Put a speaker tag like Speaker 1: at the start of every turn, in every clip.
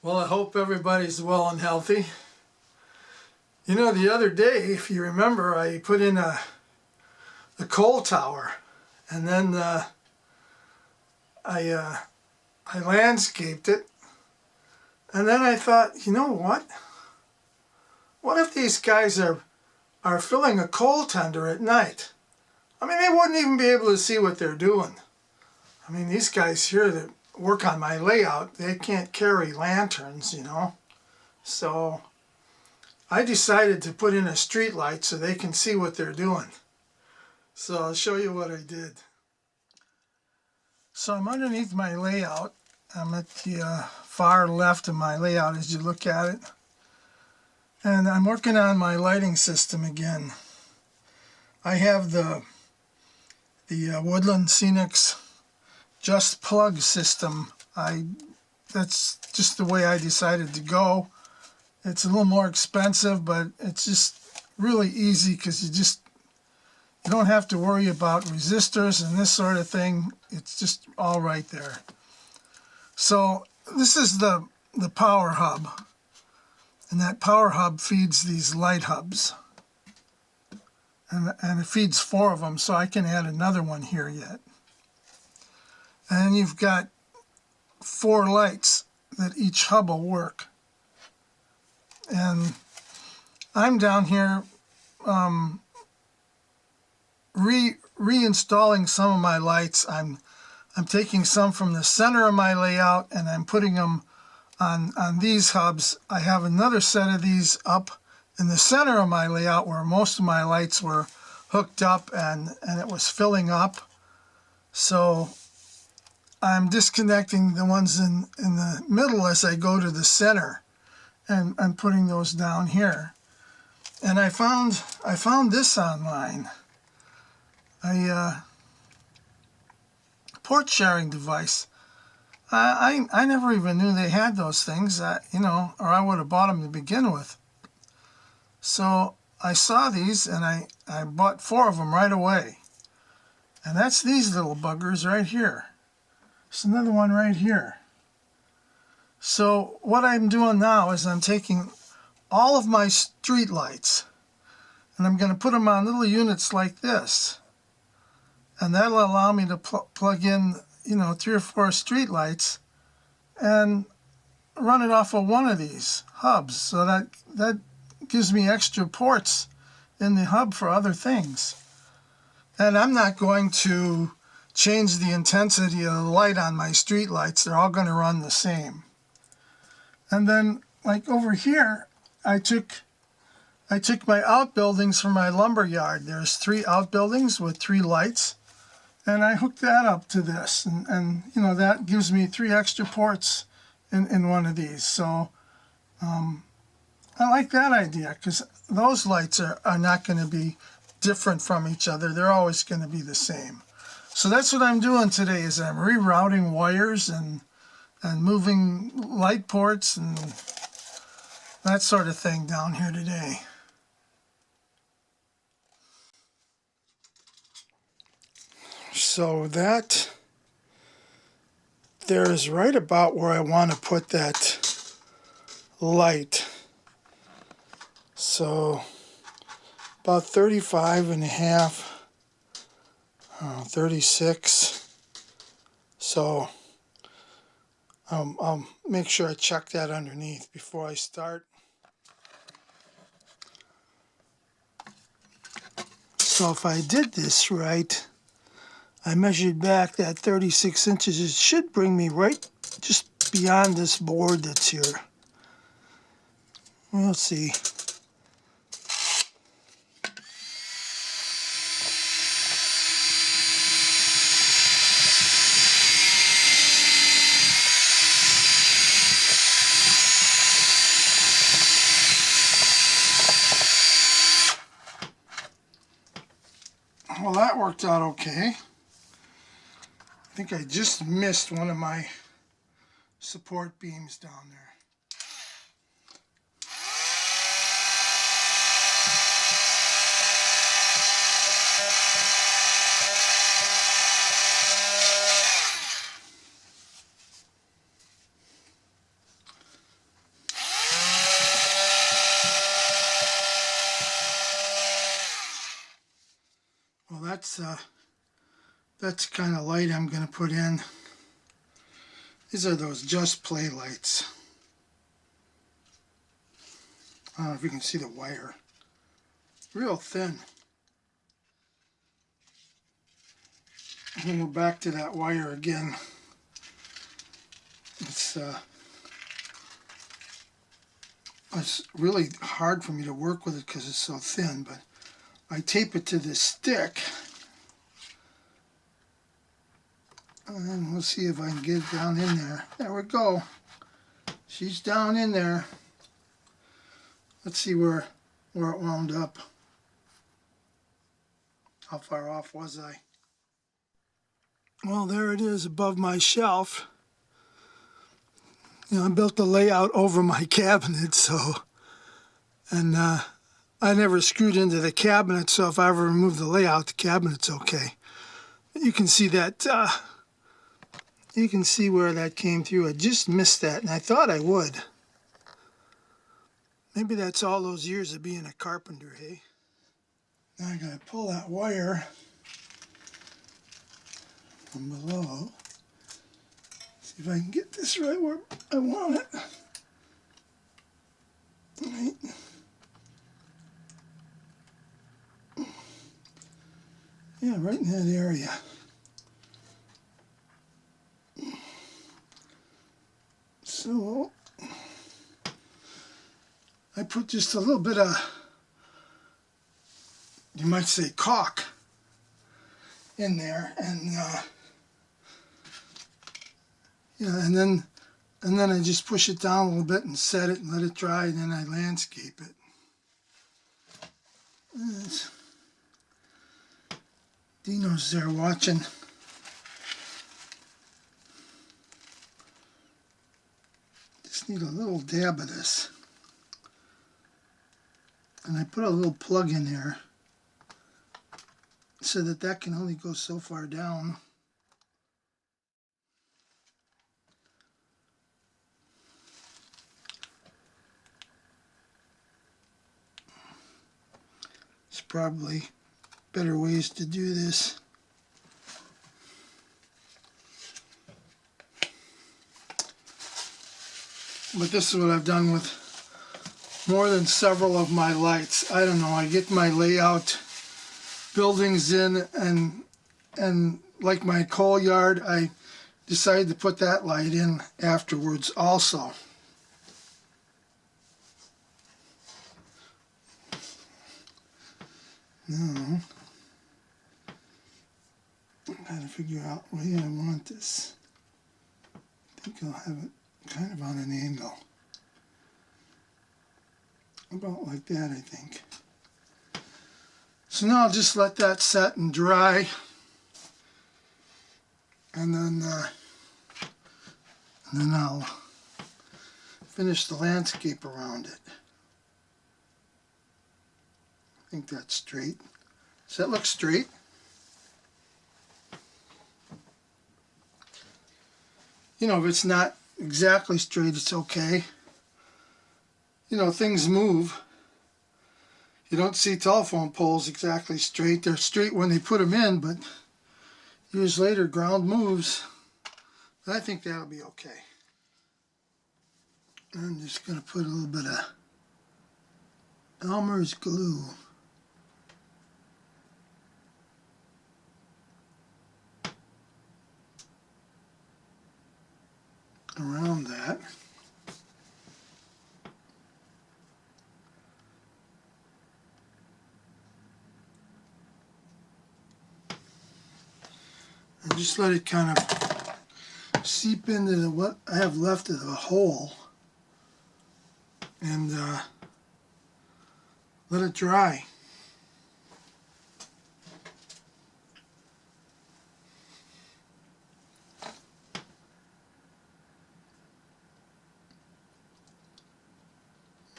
Speaker 1: Well, I hope everybody's well and healthy. You know, the other day, if you remember, I put in a coal tower, and then I landscaped it, and then I thought, you know what? What if these guys are filling a coal tender at night? I mean, they wouldn't even be able to see what they're doing. I mean, these guys here that work on my layout, they can't carry lanterns, you know. So I decided to put in a street light so they can see what they're doing. So I'll show you what I did. So I'm underneath my layout. I'm at the far left of my layout as you look at it. And I'm working on my lighting system again. I have the Woodland Scenics Just Plug system. That's just the way I decided to go. It's a little more expensive, but it's just really easy because you don't have to worry about resistors and this sort of thing. It's just all right there. So this is the power hub, and that power hub feeds these light hubs, and it feeds 4 of them, so I can add another one here yet. And you've got 4 lights that each hub will work. And I'm down here reinstalling some of my lights. I'm taking some from the center of my layout and I'm putting them on these hubs. I have another set of these up in the center of my layout where most of my lights were hooked up and it was filling up. So I'm disconnecting the ones in the middle as I go to the center, and I'm putting those down here. And I found this online. A port sharing device. I never even knew they had those things, you know, or I would have bought them to begin with. So I saw these and I bought 4 of them right away. And that's these little buggers right here. There's another one right here. So what I'm doing now is I'm taking all of my street lights and I'm going to put them on little units like this. And that'll allow me to plug in, you know, 3 or 4 street lights and run it off of one of these hubs. So that gives me extra ports in the hub for other things. And I'm not going to change the intensity of the light on my street lights. They're all going to run the same. And then, like over here, I took my outbuildings from my lumber yard. There's 3 outbuildings with 3 lights. And I hooked that up to this. And you know, that gives me 3 extra ports in one of these. So I like that idea because those lights are not going to be different from each other. They're always going to be the same. So that's what I'm doing today is I'm rerouting wires and moving light ports and that sort of thing down here today. So that there is right about where I want to put that light. So about 35.5, 36. So I'll make sure I check that underneath before I start. So if I did this right, I measured back that 36 inches. It should bring me right just beyond this board that's here. We'll see. Well, that worked out okay. I think I just missed one of my support beams down there. that's the kind of light I'm going to put in. These are those Just Play lights. I don't know if you can see the wire. Real thin. And we're back to that wire again. It's really hard for me to work with it because it's so thin, but I tape it to this stick. And then we'll see if I can get it down in there. There we go. She's down in there. Let's see where it wound up. How far off was I? Well, there it is above my shelf. You know, I built the layout over my cabinet, and I never screwed into the cabinet, so if I ever remove the layout, the cabinet's okay. You can see that, you can see where that came through. I just missed that, and I thought I would. Maybe that's all those years of being a carpenter, hey? Now I gotta pull that wire from below. See if I can get this right where I want it. Right. Yeah, right in that area. So I put just a little bit of, you might say, caulk in there, and yeah, and then I just push it down a little bit and set it and let it dry, and then I landscape it. Dino's there watching. Just need a little dab of this. And I put a little plug in there so that can only go so far down. There's probably better ways to do this. But this is what I've done with more than several of my lights. I don't know, I get my layout buildings in, and like my coal yard, I decided to put that light in afterwards also. Now, I gotta figure out where I want this. I think I'll have it kind of on an angle. About like that, I think. So now I'll just let that set and dry, and then I'll finish the landscape around it. I think that's straight. Does that look straight? You know, if it's not exactly straight, it's okay. You know, things move. You don't see telephone poles exactly straight. They're straight when they put them in, but years later, ground moves. I think that'll be okay. I'm just going to put a little bit of Elmer's glue. Around that. And just let it kind of seep into what I have left of the hole, and let it dry.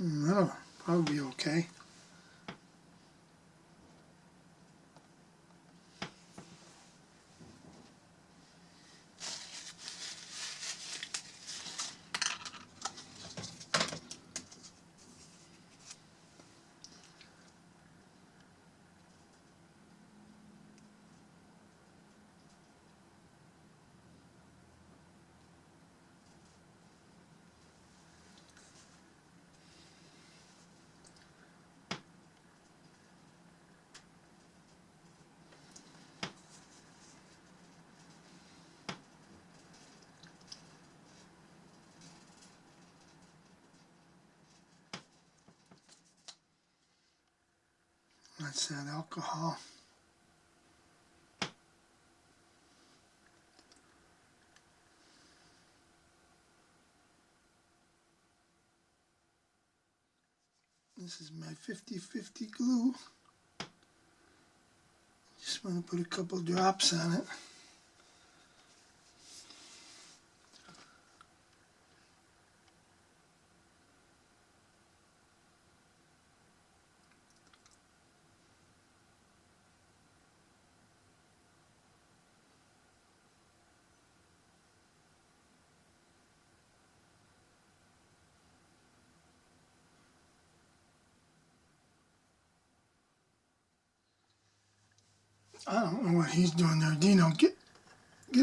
Speaker 1: That'll probably be okay. That's that alcohol. This is my 50-50 glue. Just want to put a couple drops on it. I don't know what he's doing there. Dino, get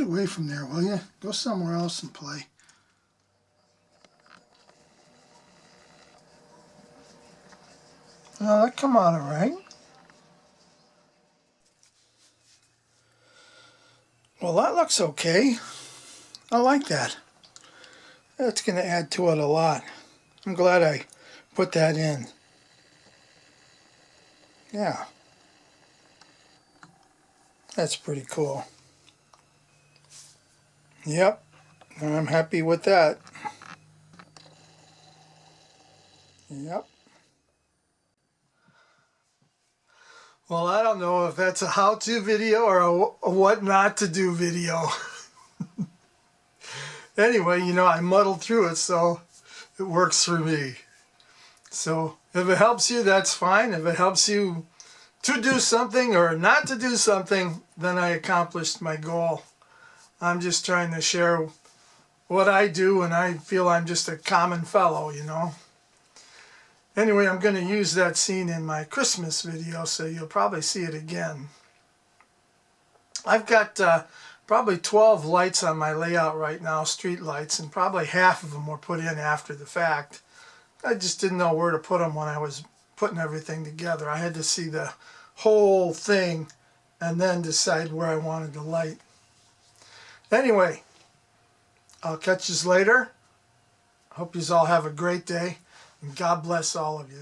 Speaker 1: away from there, will you? Go somewhere else and play. Oh, that come out all right. Well, that looks okay. I like that. That's going to add to it a lot. I'm glad I put that in. Yeah. That's pretty cool. Yep. I'm happy with that. Yep. Well, I don't know if that's a how-to video or a what not to do video. Anyway, you know, I muddled through it, so it works for me. So if it helps you, that's fine. If it helps you to do something or not to do something, then I accomplished my goal. I'm just trying to share what I do, and I feel I'm just a common fellow, you know. Anyway, I'm going to use that scene in my Christmas video, so you'll probably see it again. I've got probably 12 lights on my layout right now, street lights, and probably half of them were put in after the fact. I just didn't know where to put them when I was putting everything together. I had to see the whole thing and then decide where I wanted the light. Anyway, I'll catch you later. Hope you all have a great day, and God bless all of you.